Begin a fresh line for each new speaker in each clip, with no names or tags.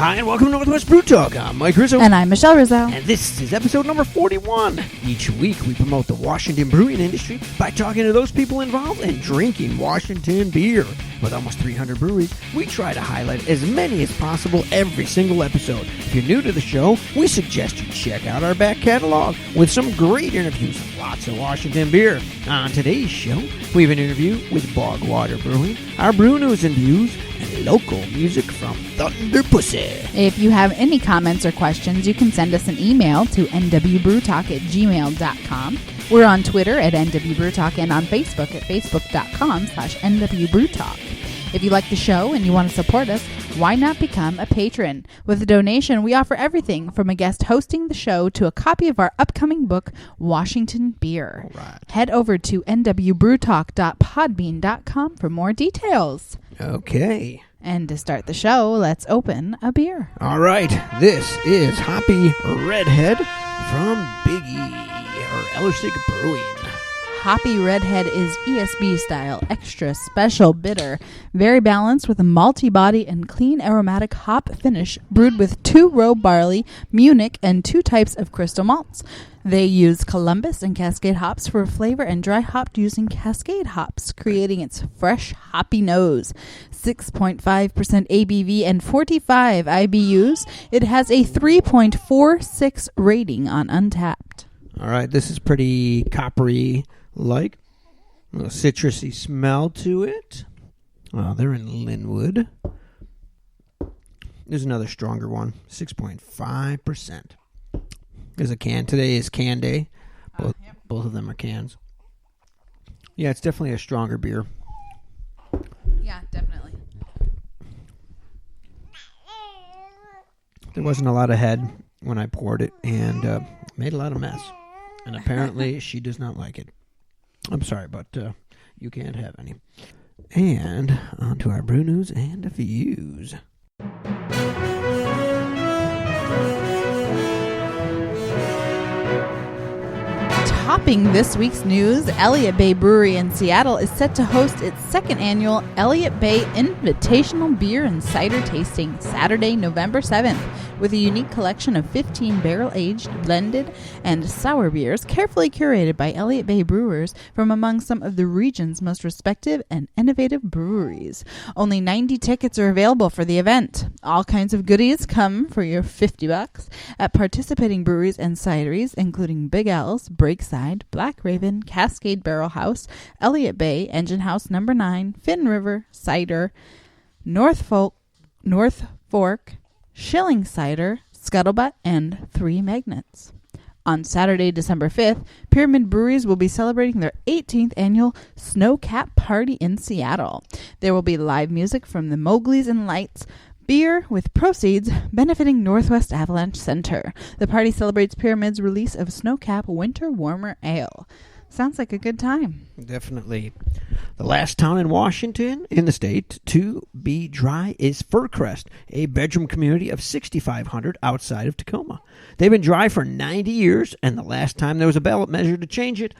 Hi, and welcome to Northwest Brew Talk. I'm Mike Rizzo.
And I'm Michelle Rizzo.
And this is episode number 41. Each week, we promote the Washington brewing industry by talking to those people involved and drinking Washington beer. With almost 300 breweries, we try to highlight as many as possible every single episode. If you're new to the show, we suggest you check out our back catalog with some great interviews and lots of Washington beer. On today's show, we have an interview with Bog Water Brewing, our brew news and views, and local music from Thunder Pussy.
If you have any comments or questions, you can send us an email to nwbrewtalk@gmail.com. We're on Twitter at nwbrewtalk and on Facebook at facebook.com/nwbrewtalk. If you like the show and you want to support us, why not become a patron? With a donation, we offer everything from a guest hosting the show to a copy of our upcoming book, Washington Beer.
Right.
Head over to nwbrewtalk.podbean.com for more details.
Okay.
And to start the show, let's open a beer.
All right. This is Hoppy Redhead from Biggie, or Ellersig Brewing.
Hoppy Redhead is ESB style, extra special bitter, very balanced with a malty body and clean aromatic hop finish, brewed with 2-row barley, Munich, and 2 types of crystal malts. They use Columbus and Cascade hops for flavor and dry hopped using Cascade hops, creating its fresh, hoppy nose. 6.5% ABV and 45 IBUs. It has a 3.46 rating on Untappd.
All right. This is pretty coppery-like. A little citrusy smell to it. Oh, they're in Linwood. There's another stronger one. 6.5%. There's a can. Today is can day. Both of them are cans. Yeah, it's definitely a stronger beer.
Yeah, definitely.
There wasn't a lot of head when I poured it, and made a lot of mess. And apparently she does not like it. I'm sorry, but you can't have any. And on to our brew news and views.
Topping this week's news, Elliott Bay Brewery in Seattle is set to host its second annual Elliott Bay Invitational Beer and Cider Tasting Saturday, November 7th, with a unique collection of 15 barrel-aged, blended, and sour beers carefully curated by Elliott Bay brewers from among some of the region's most respected and innovative breweries. Only 90 tickets are available for the event. All kinds of goodies come for your $50 at participating breweries and cideries, including Big L's, Breakside, Black Raven, Cascade Barrel House, Elliott Bay, Engine House No. 9, Finn River, Cider, North Fork, Schilling Cider, Scuttlebutt, and 3 Magnets. On Saturday, December 5th, Pyramid Breweries will be celebrating their 18th annual Snow Cap Party in Seattle. There will be live music from the Mowgli's and Lights, beer with proceeds benefiting Northwest Avalanche Center. The party celebrates Pyramid's release of Snowcap Winter Warmer Ale. Sounds like a good time.
Definitely. The last town in Washington, in the state, to be dry is Fircrest, a bedroom community of 6,500 outside of Tacoma. They've been dry for 90 years, and the last time there was a ballot measure to change it,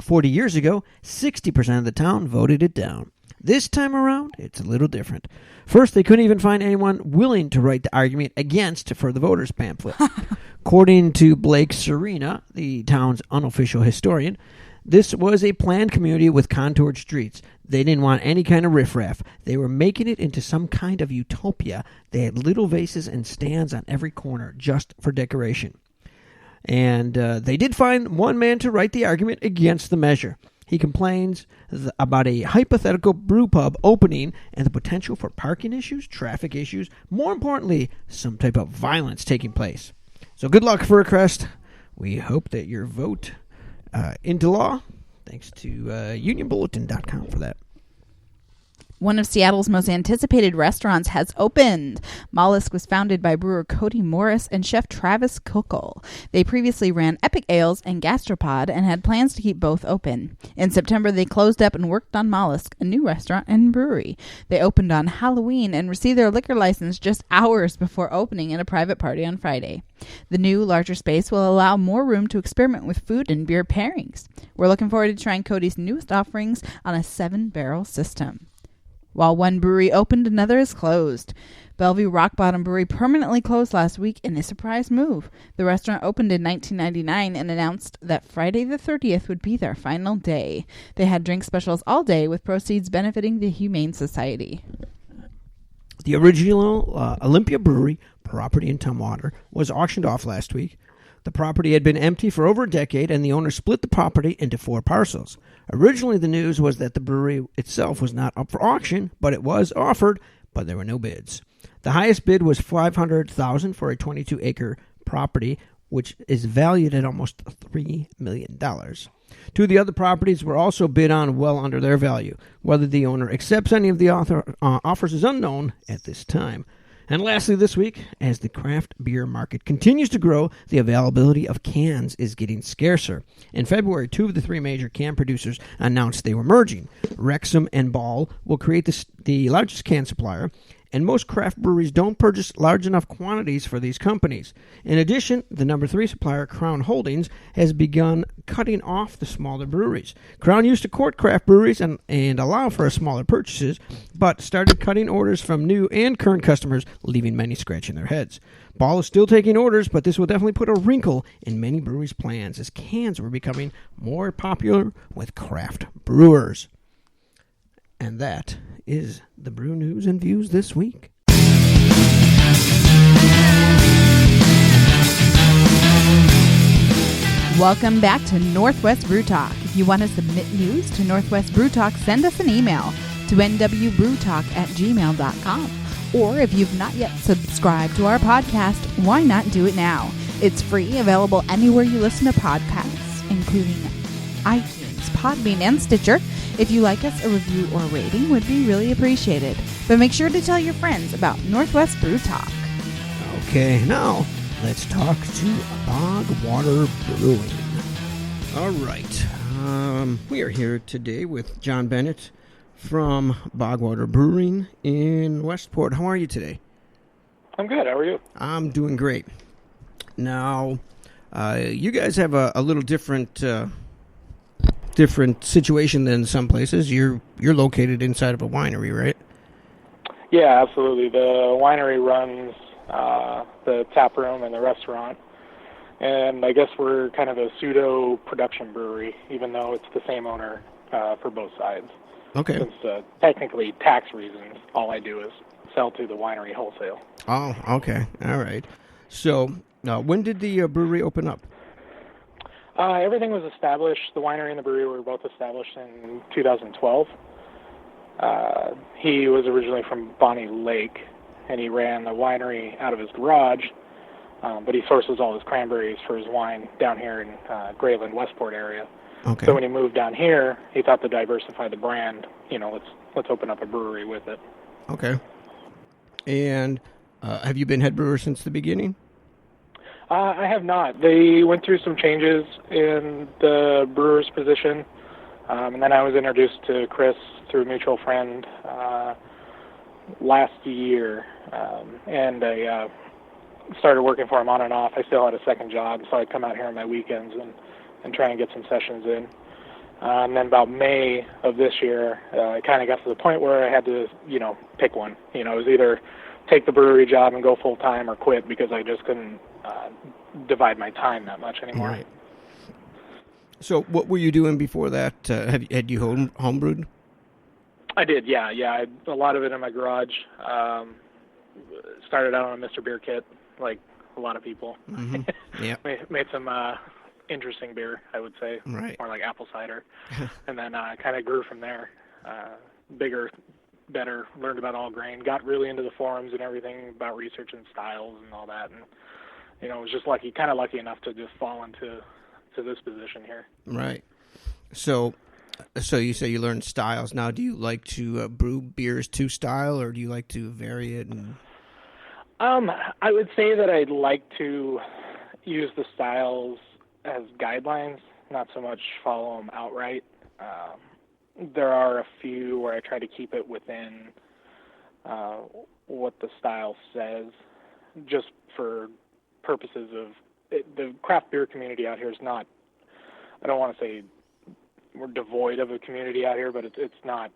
40 years ago, 60% of the town voted it down. This time around, it's a little different. First, they couldn't even find anyone willing to write the argument against for the voters' pamphlet. According to Blake Serena, the town's unofficial historian, this was a planned community with contoured streets. They didn't want any kind of riffraff. They were making it into some kind of utopia. They had little vases and stands on every corner just for decoration. And they did find one man to write the argument against the measure. He complains about a hypothetical brew pub opening and the potential for parking issues, traffic issues, more importantly, some type of violence taking place. So good luck, Fircrest. We hope that your vote into law. Thanks to unionbulletin.com for that.
One of Seattle's most anticipated restaurants has opened. Mollusk was founded by brewer Cody Morris and chef Travis Kuckel. They previously ran Epic Ales and Gastropod and had plans to keep both open. In September, they closed up and worked on Mollusk, a new restaurant and brewery. They opened on Halloween and received their liquor license just hours before opening at a private party on Friday. The new, larger space will allow more room to experiment with food and beer pairings. We're looking forward to trying Cody's newest offerings on a 7-barrel system. While one brewery opened, another is closed. Bellevue Rock Bottom Brewery permanently closed last week in a surprise move. The restaurant opened in 1999 and announced that Friday the 30th would be their final day. They had drink specials all day with proceeds benefiting the Humane Society.
The original Olympia Brewery property in Tumwater was auctioned off last week. The property had been empty for over a decade, and the owner split the property into 4 parcels. Originally, the news was that the brewery itself was not up for auction, but it was offered, but there were no bids. The highest bid was $500,000 for a 22-acre property, which is valued at almost $3 million. 2 of the other properties were also bid on well under their value. Whether the owner accepts any of the offers is unknown at this time. And lastly, this week, as the craft beer market continues to grow, the availability of cans is getting scarcer. In February, 2 of the 3 major can producers announced they were merging. Wrexham and Ball will create the largest can supplier, and most craft breweries don't purchase large enough quantities for these companies. In addition, the number 3 supplier, Crown Holdings, has begun cutting off the smaller breweries. Crown used to court craft breweries and allow for smaller purchases, but started cutting orders from new and current customers, leaving many scratching their heads. Ball is still taking orders, but this will definitely put a wrinkle in many breweries' plans as cans were becoming more popular with craft brewers. And that is the brew news and views this week.
Welcome back to Northwest Brew Talk. If you want to submit news to Northwest Brew Talk, send us an email to nwbrewtalk@gmail.com. Or if you've not yet subscribed to our podcast, why not do it now? It's free, available anywhere you listen to podcasts, including iTunes, Podbean, and Stitcher. If you like us, a review or rating would be really appreciated. But make sure to tell your friends about Northwest Brew Talk.
Okay, now let's talk to Bog Water Brewing. All right. We are here today with John Bennett from Bog Water Brewing in Westport. How are you today?
I'm good. How are you?
I'm doing great. Now, you guys have a little different situation than some places. You're located inside of a winery, right?
Yeah, absolutely. The winery runs the tap room and the restaurant, and I guess we're kind of a pseudo production brewery, even though it's the same owner for both sides.
Okay.
Since technically tax reasons, all I do is sell to the winery wholesale.
Oh, okay. All right. So, when did the brewery open up?
Everything was established. The winery and the brewery were both established in 2012. He was originally from Bonnie Lake, and he ran the winery out of his garage, but he sources all his cranberries for his wine down here in Grayland, Westport area.
Okay.
So when he moved down here, he thought to diversify the brand. Let's open up a brewery with it.
Okay. And have you been head brewer since the beginning?
I have not. They went through some changes in the brewer's position, and then I was introduced to Chris through a mutual friend last year, and I started working for him on and off. I still had a second job, so I'd come out here on my weekends and try and get some sessions in. And then about May of this year, I kind of got to the point where I had to, pick one. It was either take the brewery job and go full-time or quit because I just couldn't divide my time that much anymore.
Right. So what were you doing before that? Had you homebrewed?
I did, yeah. A lot of it in my garage. Started out on a Mr. Beer kit, like a lot of people.
Mm-hmm. Yeah.
Made some interesting beer, I would say.
Right.
More like apple cider. And then kind of grew from there. Bigger, better, learned about all grain, got really into the forums and everything about researching styles and all that. And, was just kind of lucky enough to just fall into this position here. Right.
So you say you learned styles. Now, do you like to brew beers to style, or do you like to vary it?
I would say that I'd like to use the styles as guidelines, not so much follow them outright. There are a few where I try to keep it within what the style says, just for purposes of the craft beer community out here is not, I don't want to say we're devoid of a community out here, but it's not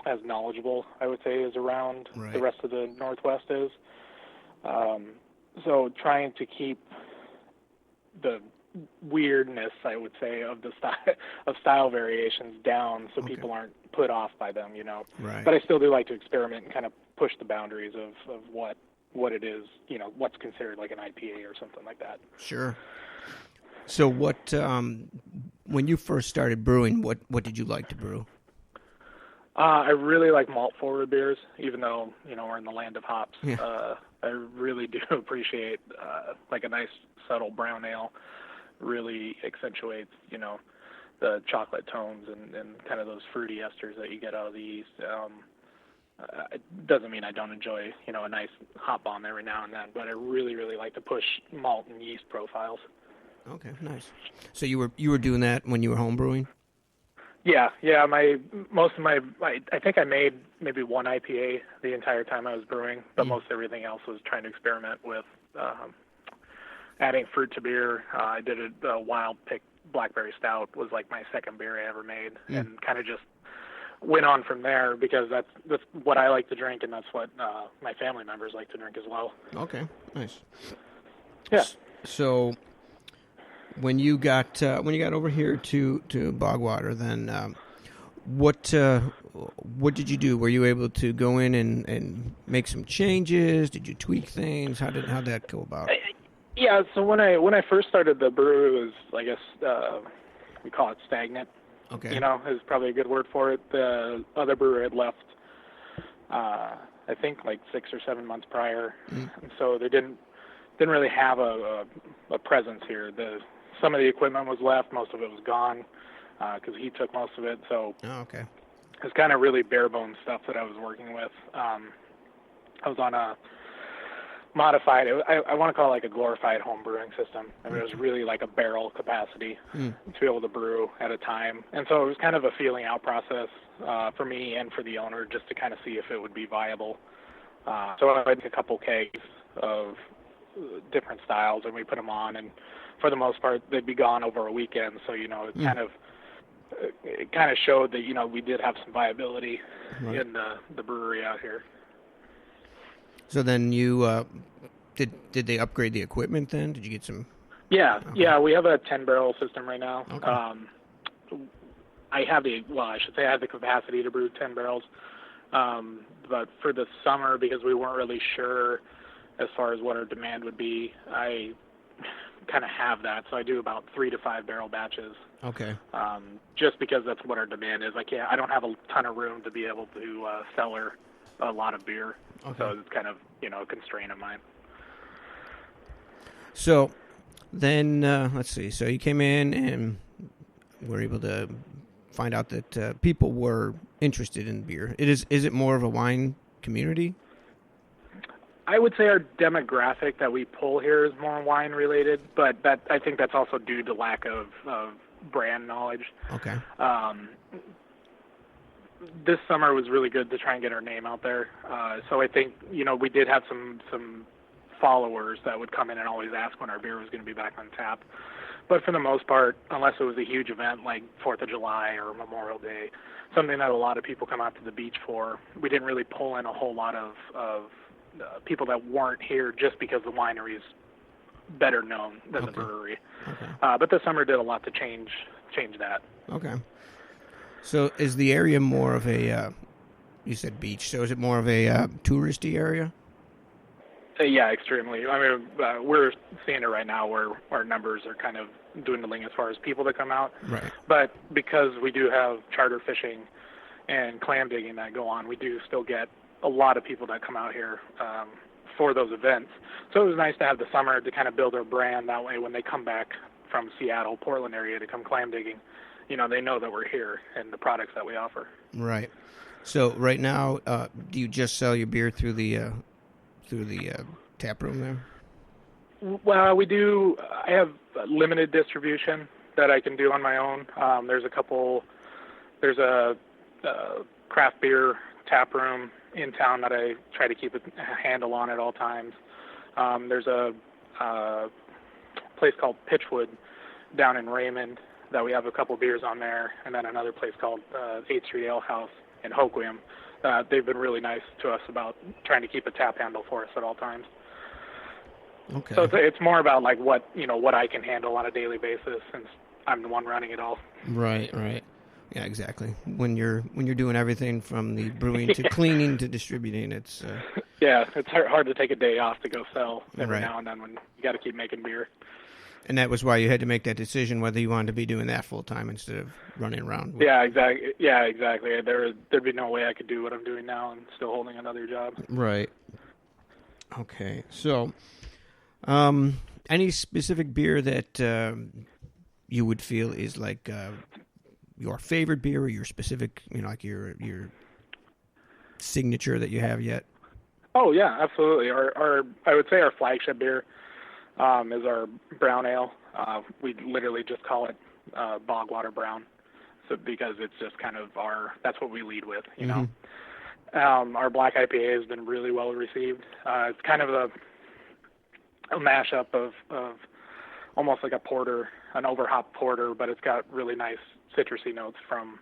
as knowledgeable, I would say, as around
Right.
the rest of the Northwest is. So trying to keep the weirdness, I would say, of the style variations down, so
Okay.
people aren't put off by them, you know.
Right.
But I still do like to experiment and kind of push the boundaries of what it is, you know, what's considered like an IPA or something like that.
Sure. So what, when you first started brewing, what did you like to brew?
I really like malt forward beers, even though, you know, we're in the land of hops.
Yeah.
I really do appreciate like a nice subtle brown ale. Really accentuates, you know, the chocolate tones and kind of those fruity esters that you get out of the yeast. It doesn't mean I don't enjoy, you know, a nice hop bomb every now and then, but I really, really like to push malt and yeast profiles.
Okay, nice. So you were doing that when you were home brewing?
Yeah. I think I made maybe one IPA the entire time I was brewing, but most everything else was trying to experiment with adding fruit to beer. I did a wild pick blackberry stout was like my second beer I ever made, and kind of just went on from there because that's what I like to drink, and that's what my family members like to drink as well.
Okay, nice.
Yeah.
So when you got over here to Bog Water, then what did you do? Were you able to go in and make some changes? Did you tweak things? How'd that go about?
Yeah, so when I first started the brew, it was, I guess, we call it stagnant.
Okay.
You know, is probably a good word for it. The other brewer had left, I think, like 6 or 7 months prior, and so they didn't really have a presence here. Some of the equipment was left, most of it was gone, because he took most of it. So
okay.
it was kind of really bare bones stuff that I was working with. I was on a modified, I want to call it like a glorified home brewing system. I mean, it was really like a barrel capacity to be able to brew at a time. And so it was kind of a feeling out process for me and for the owner, just to kind of see if it would be viable. So I had a couple kegs of different styles, and we put them on, and for the most part, they'd be gone over a weekend. So, you know, it kind of showed that, you know, we did have some viability in the brewery out here.
So then you did they upgrade the equipment then? Did you get some?
Yeah,
Okay.
yeah, we have a 10-barrel system right now.
Okay.
I have I have the capacity to brew 10 barrels. But for the summer, because we weren't really sure as far as what our demand would be, I kind of have that. So I do about 3 to 5 barrel batches.
Okay.
Just because that's what our demand is. I don't have a ton of room to be able to cellar a lot of beer.
Okay.
So it's kind of, you know, a constraint of mine.
So then, let's see. So you came in and were able to find out that people were interested in beer. Is it more of a wine community?
I would say our demographic that we pull here is more wine related, but I think that's also due to lack of brand knowledge.
Okay.
This summer was really good to try and get our name out there. So I think, you know, we did have some followers that would come in and always ask when our beer was going to be back on tap. But for the most part, unless it was a huge event like 4th of July or Memorial Day, something that a lot of people come out to the beach for, we didn't really pull in a whole lot of people that weren't here just because the winery is better known than the brewery.
Okay.
But the summer did a lot to change that.
Okay. So is the area more of a, you said beach, so is it more of a touristy area?
Yeah, extremely. I mean, we're seeing it right now where our numbers are kind of dwindling as far as people that come out.
Right.
But because we do have charter fishing and clam digging that go on, we do still get a lot of people that come out here for those events. So it was nice to have the summer to kind of build our brand. That way when they come back from Seattle, Portland area to come clam digging, you know, they know that we're here and the products that we offer.
Right. So right now, do you just sell your beer through the tap room there?
Well, we do. I have limited distribution that I can do on my own. There's a craft beer tap room in town that I try to keep a handle on at all times. There's a place called Pitchwood down in Raymond that we have a couple beers on there, and then another place called 8th Street Ale House in Hoquiam. They've been really nice to us about trying to keep a tap handle for us at all times.
Okay.
So it's more about like what I can handle on a daily basis, since I'm the one running it all.
Right. Yeah, exactly. When you're doing everything from the brewing to cleaning to distributing, it's
yeah, it's hard to take a day off to go sell every
Right.
now and then when you got to keep making beer.
And that was why you had to make that decision whether you wanted to be doing that full time instead of running around.
Yeah, exactly. Yeah, exactly. There'd be no way I could do what I'm doing now and still holding another job.
Right. Okay. So, any specific beer that you would feel is like your favorite beer, or your specific, like your signature that you have yet?
Oh yeah, absolutely. Our I would say our flagship beer is our brown ale. We literally just call it Bog Water Brown, so because it's just kind of that's what we lead with, you know. Our black IPA has been really well received. It's kind of a mashup of almost like a porter, an overhop porter, but it's got really nice citrusy notes from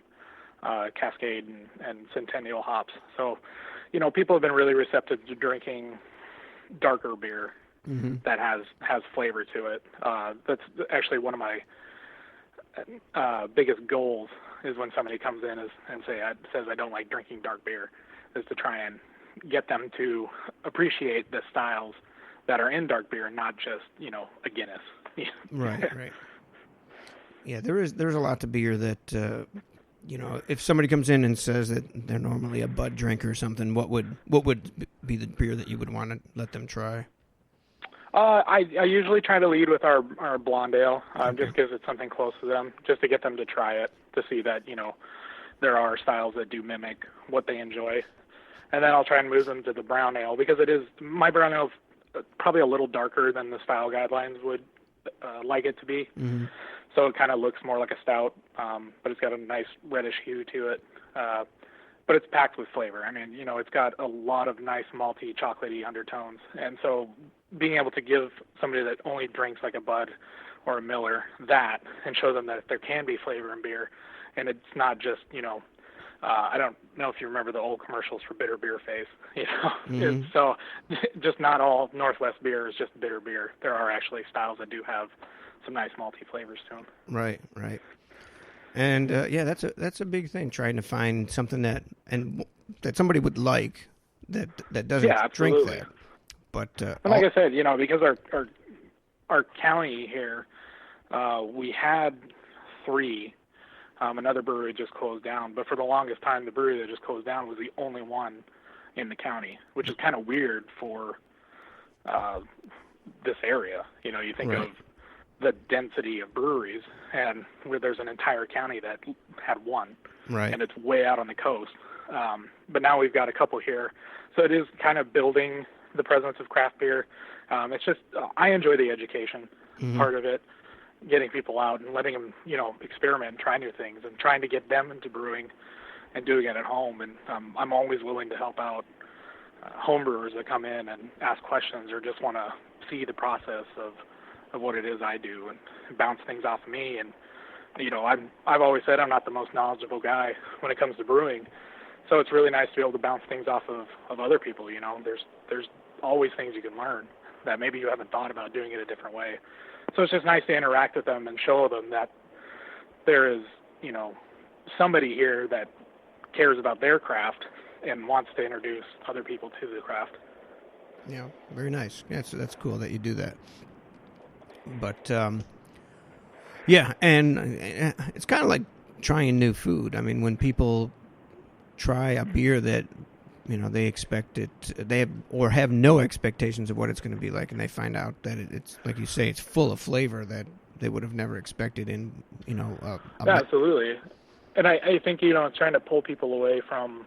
Cascade and Centennial hops. So, people have been really receptive to drinking darker beer that has flavor to it. That's actually one of my biggest goals, is when somebody comes in and says I don't like drinking dark beer, is to try and get them to appreciate the styles that are in dark beer, not just a Guinness.
Right. Yeah, there's a lot to beer that if somebody comes in and says that they're normally a Bud drinker or something, what would be the beer that you would want to let them try?
I usually try to lead with our blonde ale, just because it's something close to them, just to get them to try it, to see that there are styles that do mimic what they enjoy, and then I'll try and move them to the brown ale, because my brown ale is probably a little darker than the style guidelines would like it to be. So it kind of looks more like a stout, but it's got a nice reddish hue to it. But it's packed with flavor. I mean, it's got a lot of nice malty, chocolatey undertones. And so being able to give somebody that only drinks like a Bud or a Miller that, and show them that there can be flavor in beer, and it's not just, I don't know if you remember the old commercials for bitter beer face, So just not all Northwest beer is just bitter beer. There are actually styles that do have some nice malty flavors to them.
Right. And that's a big thing, trying to find something that somebody would like that doesn't drink that. But
like I said, because our county here, we had 3. Another brewery just closed down, but for the longest time, the brewery that just closed down was the only one in the county, which is kind of weird for this area. You think of the density of breweries, and where there's an entire county that had one, and it's way out on the coast. But now we've got a couple here, so it is kind of building the presence of craft beer. It's just I enjoy the education part of it, getting people out and letting them, experiment and try new things, and trying to get them into brewing and doing it at home. And I'm always willing to help out home brewers that come in and ask questions, or just want to see the process of what it is I do, and bounce things off of me. And I've always said I'm not the most knowledgeable guy when it comes to brewing, so it's really nice to be able to bounce things off of other people. There's always things you can learn that maybe you haven't thought about doing it a different way. So it's just nice to interact with them and show them that there is, somebody here that cares about their craft and wants to introduce other people to the craft.
Yeah, very nice. That's cool that you do that. But, and it's kind of like trying new food. I mean, when people try a beer that, they expect it, have no expectations of what it's going to be like, and they find out that it's, like you say, it's full of flavor that they would have never expected in,
Absolutely. And I think, it's trying to pull people away from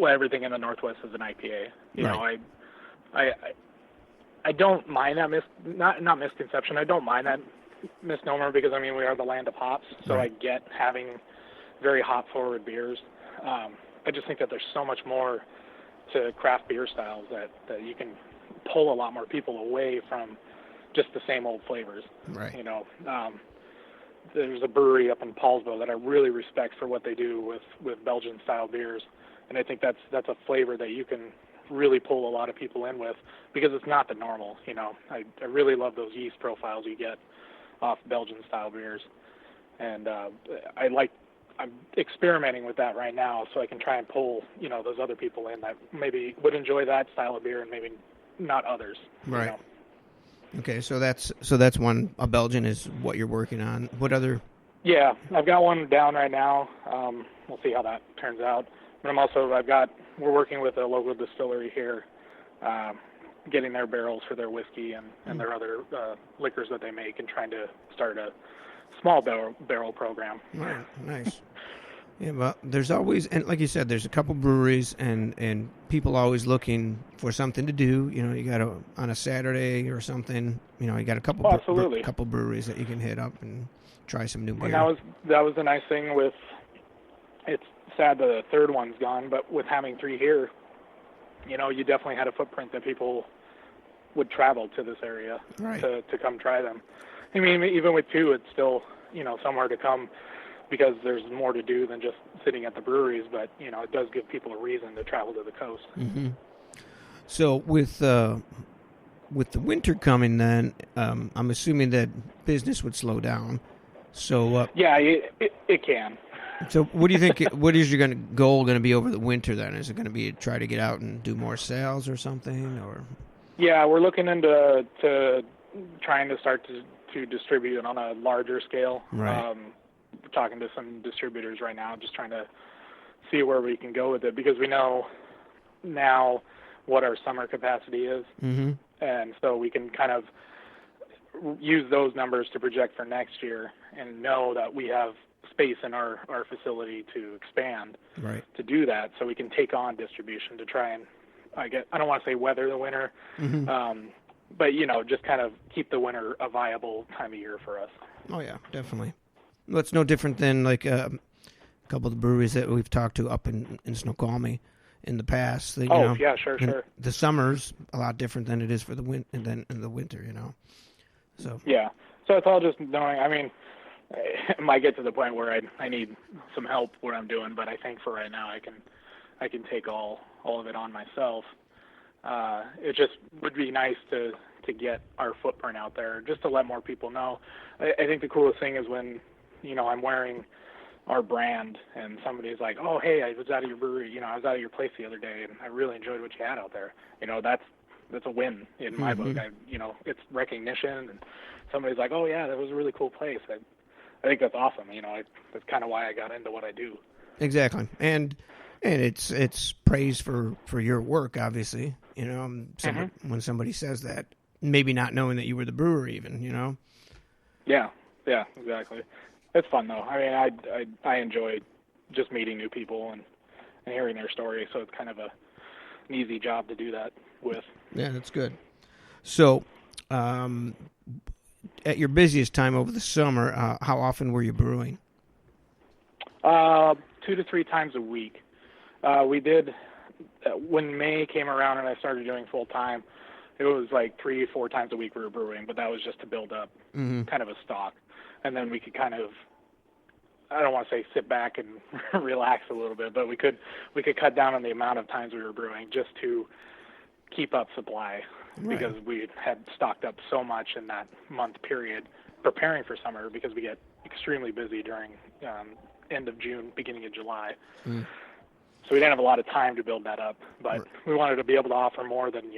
everything in the Northwest is an IPA. I don't mind that not misconception. I don't mind that misnomer, because we are the land of hops, so I get having very hop forward beers. I just think that there's so much more to craft beer styles that you can pull a lot more people away from just the same old flavors.
Right.
there's a brewery up in Paulsville that I really respect for what they do with Belgian style beers, and I think that's a flavor that you can really pull a lot of people in with, because it's not the normal. I really love those yeast profiles you get off Belgian style beers, and I'm experimenting with that right now, so I can try and pull those other people in that maybe would enjoy that style of beer and maybe not others.
Right. Okay, so that's one. A Belgian is what you're working on. What other?
Yeah, I've got one down right now. We'll see how that turns out. But we're working with a local distillery here, getting their barrels for their whiskey and their other liquors that they make, and trying to start a small barrel program.
Right, nice. Yeah, well, there's always, and like you said, there's a couple breweries, and people always looking for something to do. You got on a Saturday or something. You got a couple couple breweries that you can hit up and try some new beer.
And that was the nice thing with. It's sad that the third one's gone, but with having 3 here, you definitely had a footprint that people would travel to this area to come try them. I mean, even with 2, it's still somewhere to come, because there's more to do than just sitting at the breweries, but it does give people a reason to travel to the coast.
Mm-hmm. So with the winter coming, then I'm assuming that business would slow down. So
yeah, it can.
So what do you think? What is your goal going to be over the winter then? Is it going to be try to get out and do more sales or something, or?
Yeah, we're looking into trying to start to distribute it on a larger scale.
Right.
We're talking to some distributors right now, just trying to see where we can go with it, because we know now what our summer capacity is,
mm-hmm.
and so we can kind of use those numbers to project for next year and know that we have space in our facility to expand,
right,
to do that, so we can take on distribution to try and I don't want to say weather the winter,
mm-hmm.
But just kind of keep the winter a viable time of year for us.
Oh yeah, definitely. Well, it's no different than like a couple of the breweries that we've talked to up in Snoqualmie in the past.
Yeah, sure.
The summer's a lot different than it is for the in the winter, So
yeah, so it's all just knowing. I mean, it might get to the point where I need some help where I'm doing, but I think for right now I can take all of it on myself. It just would be nice to get our footprint out there, just to let more people know. I think the coolest thing is when I'm wearing our brand and somebody's like, oh, hey, I was out of your brewery, I was out of your place the other day and I really enjoyed what you had out there. That's a win in my
mm-hmm.
book. It's recognition, and somebody's like, oh yeah, that was a really cool place. I think that's awesome. That's kind of why I got into what I do.
Exactly. And it's praise for your work, obviously.
Mm-hmm.
When somebody says that, maybe not knowing that you were the brewer, even.
Yeah, exactly. It's fun though. I mean, I enjoy just meeting new people and hearing their stories. So it's kind of an easy job to do that with.
Yeah, that's good. So, at your busiest time over the summer, how often were you brewing?
2 to 3 times a week. We did, when May came around and I started doing full time, it was like 3 or 4 times a week we were brewing, but that was just to build up
mm-hmm.
kind of a stock. And then we could kind of, I don't want to say sit back and relax a little bit, but we could cut down on the amount of times we were brewing just to keep up supply,
right,
because we had stocked up so much in that month period preparing for summer, because we get extremely busy during end of June, beginning of July.
Mm.
So we didn't have a lot of time to build that up, but we wanted to be able to offer more than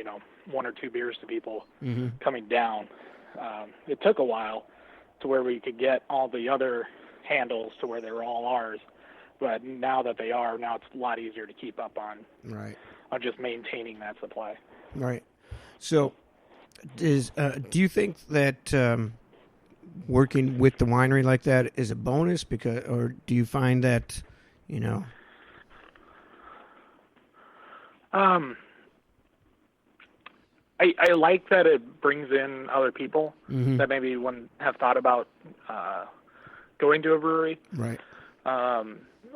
1 or 2 beers to people
mm-hmm.
coming down. It took a while to where we could get all the other handles to where they were all ours, but now that they are, now it's a lot easier to keep up on.
Right.
On just maintaining that supply.
Right. So, do you think that working with the winery like that is a bonus, or do you find that
I like that it brings in other people
mm-hmm.
that maybe wouldn't have thought about going to a brewery.
Right.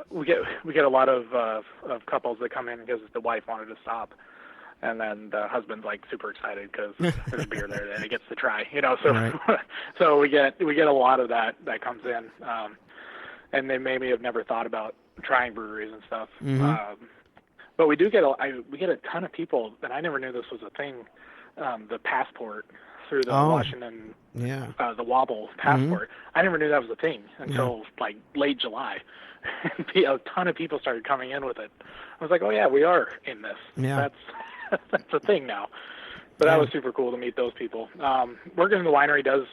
We get a lot of couples that come in because the wife wanted to stop, And then the husband's like super excited because there's beer there that he gets to try, So,
Right.
so we get a lot of that comes in, and they maybe have never thought about trying breweries and stuff. But we do get we get a ton of people, and I never knew this was a thing. The passport through the Washington, the Wobble passport. I never knew that was a thing until like late July. A ton of people started coming in with it. I was like, oh yeah, we are in this.
Yeah.
That's a thing now. But that was super cool to meet those people. Working in the winery does,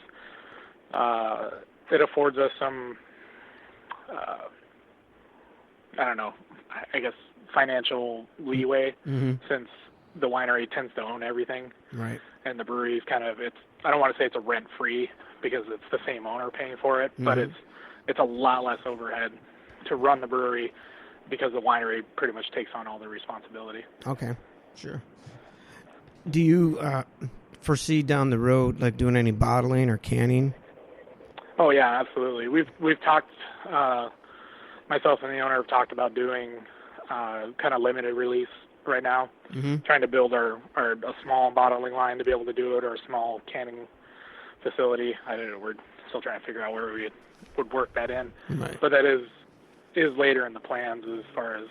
it affords us some, I don't know, I guess financial leeway since the winery tends to own everything.
Right.
And the brewery is kind of, I don't want to say it's a rent-free because it's the same owner paying for it, but it's a lot less overhead to run the brewery because the winery pretty much takes on all the responsibility.
Okay, sure. Do you foresee down the road like doing any bottling or canning?
Oh yeah, absolutely. We've talked, myself and the owner have talked about doing kind of limited release right now, trying to build a small bottling line to be able to do it, or a small canning facility. I don't know, we're still trying to figure out where we would work that in.
Right.
But that is later in the plans as far as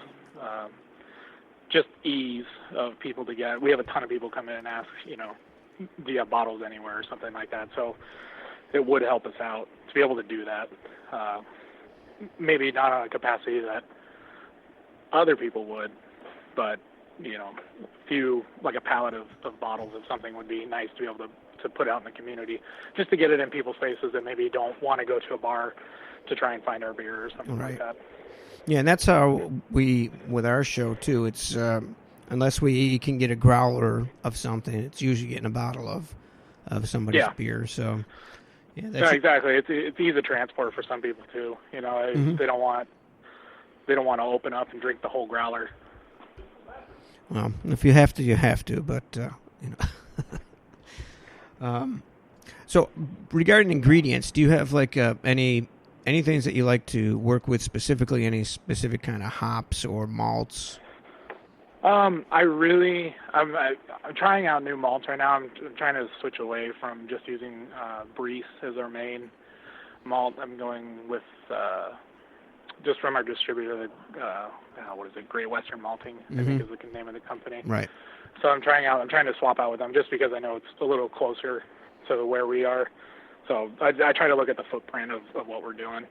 just ease of people to get. We have a ton of people come in and ask, do you have bottles anywhere or something like that. So it would help us out to be able to do that. Maybe not on a capacity that other people would, but like a pallet of bottles of something would be nice to be able to put out in the community, just to get it in people's faces that maybe don't want to go to a bar to try and find our beer or something like that. Yeah,
and that's how we, with our show too, it's unless we can get a growler of something, it's usually getting a bottle of somebody's beer. So
exactly. It's easy transport for some people too. They don't want to open up and drink the whole growler.
Well, if you have to, you have to. But so regarding ingredients, do you have like any things that you like to work with specifically? Any specific kind of hops or malts? I'm trying out new malts right now. I'm trying to switch away from just using Breeze as our main malt. I'm going with just from our distributor, what is it? Great Western Malting, I think is the name of the company. Right.
So I'm trying to swap out with them just because I know it's a little closer to where we are. So I try to look at the footprint of what we're doing.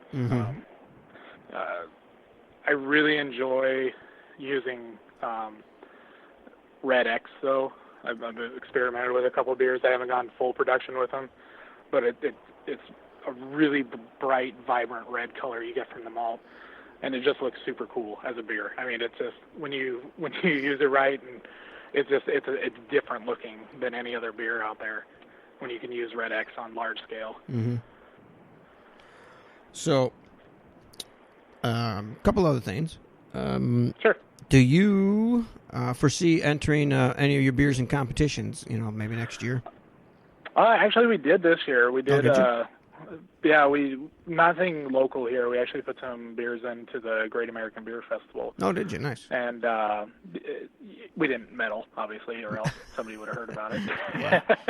I really enjoy using Red X, though. I've experimented with a couple of beers. I haven't gone full production with them, but it's a really bright, vibrant red color you get from the malt, and it just looks super cool as a beer. I mean, it's just when you use it right, and it's different looking than any other beer out there when you can use Red X on large scale.
So, a couple other things.
Sure.
Do you foresee entering any of your beers in competitions? Maybe next year.
Actually, we did this year. We did.
Oh,
Nothing local here. We actually put some beers into the Great American Beer Festival.
Oh, did you? Nice.
And we didn't medal, obviously, or else somebody would have heard about it.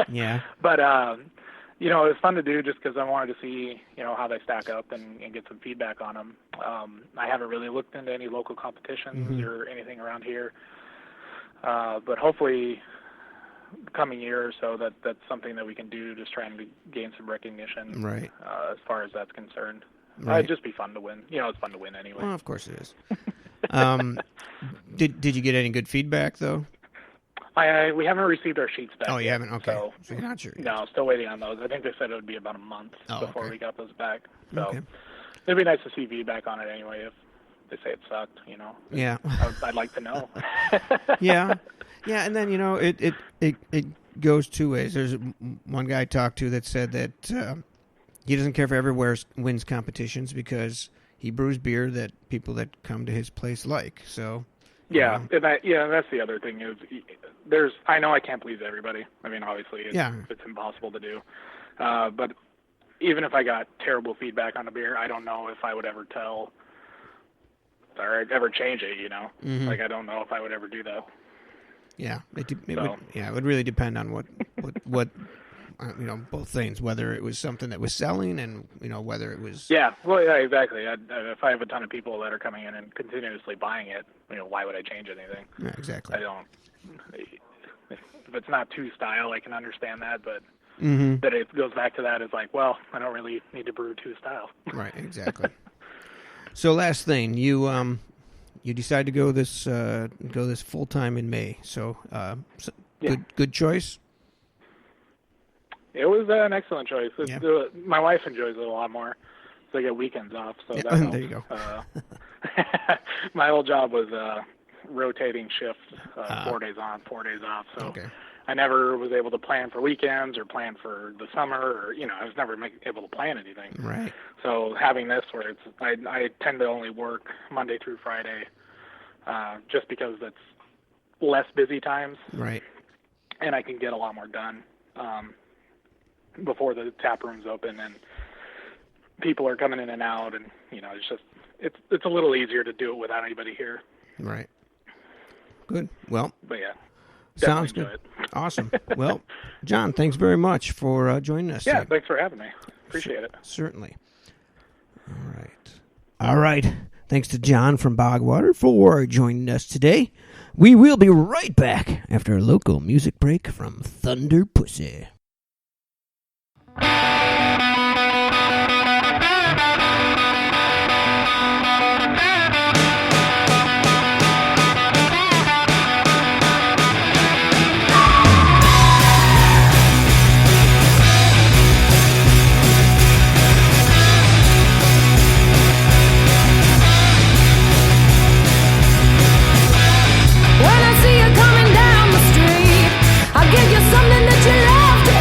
Yeah.
But it was fun to do just because I wanted to see how they stack up and get some feedback on them. I haven't really looked into any local competitions or anything around here, but hopefully coming year or so that's something that we can do, just trying to gain some recognition,
right?
As far as that's concerned.
Right.
It'd just be fun to win. It's fun to win anyway.
Well, of course it is. Did you get any good feedback though?
We haven't received our sheets back.
Oh, you haven't? Okay.
So
you're not sure yet.
No, still waiting on those. I think they said it would be about a month before we got those back. So
okay.
It'd be nice to see feedback on it anyway. If they say it sucked,
Yeah.
I'd like to know.
Yeah, and then it goes two ways. There's one guy I talked to that said that he doesn't care if everywhere wins competitions because he brews beer that people that come to his place like. So
yeah, and that's the other thing is I know I can't please everybody. I mean, obviously it's impossible to do. But even if I got terrible feedback on a beer, I don't know if I would ever tell or ever change it. Like I don't know if I would ever do that.
Yeah, it would really depend on what both things, whether it was something that was selling and whether it was.
Yeah, well, yeah, exactly. If I have a ton of people that are coming in and continuously buying it, why would I change anything?
Yeah, exactly.
I don't. If it's not to style, I can understand that, but that it goes back to that is like, well, I don't really need to brew to style.
Right, exactly. So last thing, you decided to go this full time in May. So, good choice.
It was an excellent choice.
Yeah.
My wife enjoys it a lot more, so I get weekends off. So that helps.
There you go.
My old job was rotating shift, 4 days on, 4 days off. So I never was able to plan for weekends or plan for the summer, or I was never able to plan anything.
Right.
So having this where I tend to only work Monday through Friday, just because that's less busy times. Right. And I can get a lot more done before the tap room's open and people are coming in and out, and it's a little easier to do it without anybody here.
Right. Good. Well.
But yeah.
Sounds good. Awesome. Well, John, thanks very much for joining us.
Yeah, thanks for having me. Appreciate it.
Certainly. All right. Thanks to John from Bog Water for joining us today. We will be right back after a local music break from Thunder Pussy.
When I see you coming down the street, I'll give you something that you love to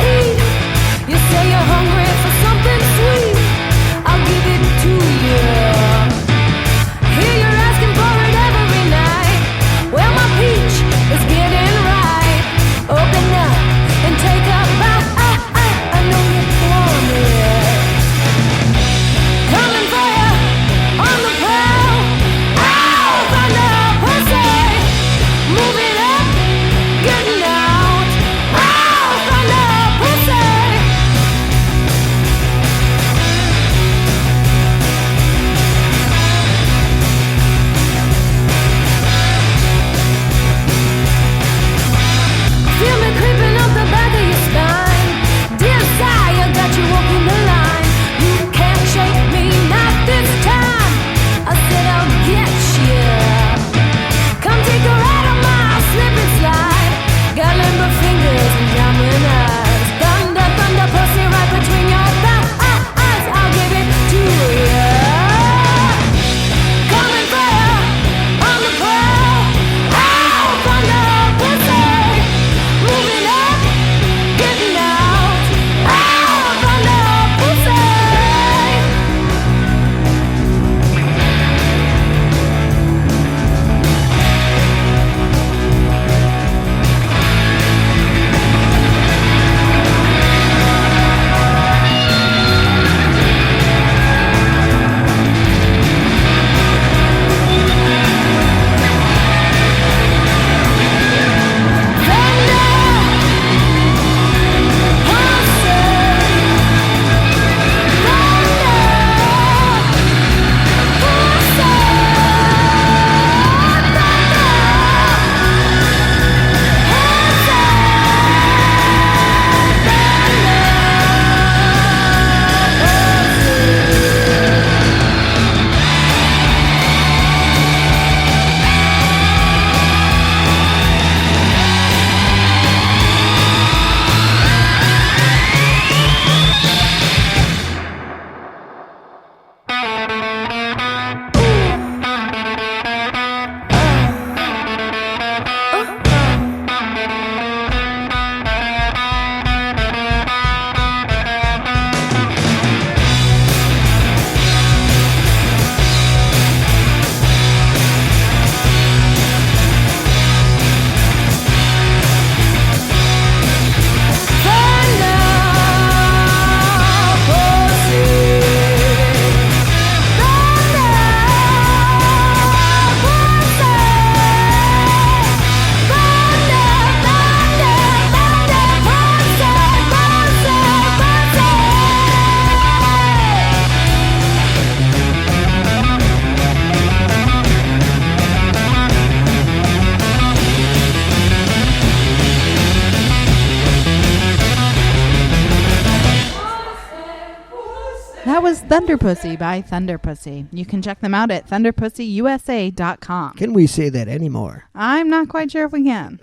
That was Thunder Pussy by Thunder Pussy. You can check them out at thunderpussyusa.com.
Can we say that anymore?
I'm not quite sure if we can.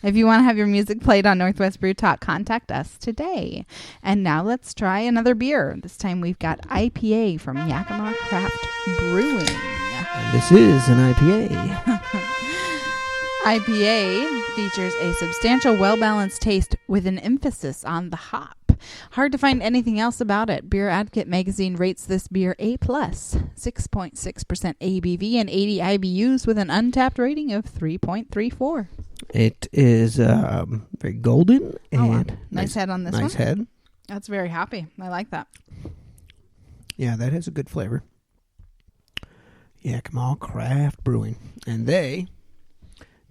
If you want to have your music played on Northwest Brew Talk, contact us today. And now let's try another beer. This time we've got IPA from Yakima Craft Brewing.
And this is an IPA.
IPA features a substantial, well-balanced taste with an emphasis on the hop. Hard to find anything else about it. Beer Advocate magazine rates this beer A+, 6.6% ABV and 80 IBUs with an untapped rating of 3.34.
It is very golden and
nice head on this one.
Nice head.
That's very hoppy. I like that.
Yeah, that has a good flavor. Yakima Craft Brewing, and they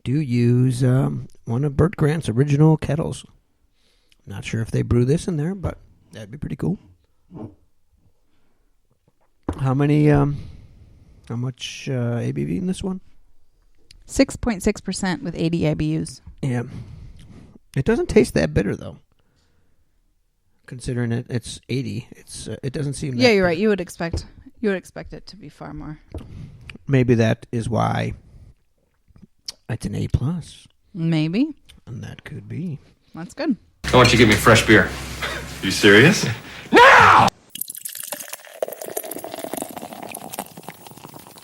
do use one of Bert Grant's original kettles. Not sure if they brew this in there, but that'd be pretty cool. How much ABV in this one?
6.6% with 80 IBUs.
Yeah. It doesn't taste that bitter, though. Considering it's 80, it doesn't seem that
Yeah, you're
bitter.
right. You would expect it to be far more.
Maybe that is why it's an A+.
Maybe.
And that could be.
That's good.
I want you to get me fresh beer.
You serious?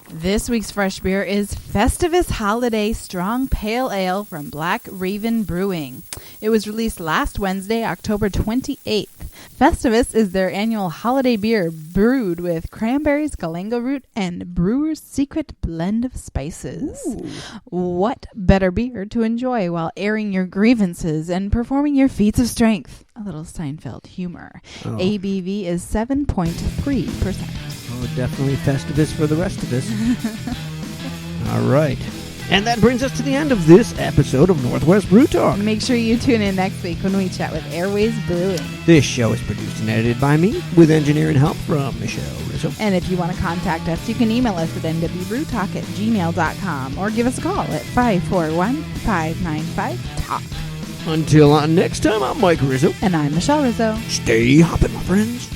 This week's fresh beer is Festivus Holiday Strong Pale Ale from Black Raven Brewing. It was released last Wednesday, October 28th. Festivus is their annual holiday beer brewed with cranberries, galangal root, and brewer's secret blend of spices.
Ooh.
What better beer to enjoy while airing your grievances and performing your feats of strength? A little Seinfeld humor.
Oh.
ABV is 7.3%.
Oh, definitely Festivus for the rest of us. All right. And that brings us to the end of this episode of Northwest Brew Talk.
Make sure you tune in next week when we chat with Airways Brewing.
This show is produced and edited by me with engineering help from Michelle Rizzo.
And if you want to contact us, you can email us at nwbrewtalk@gmail.com or give us a call at 541-595-TALK.
Until next time, I'm Mike Rizzo.
And I'm Michelle Rizzo.
Stay hopping, my friends.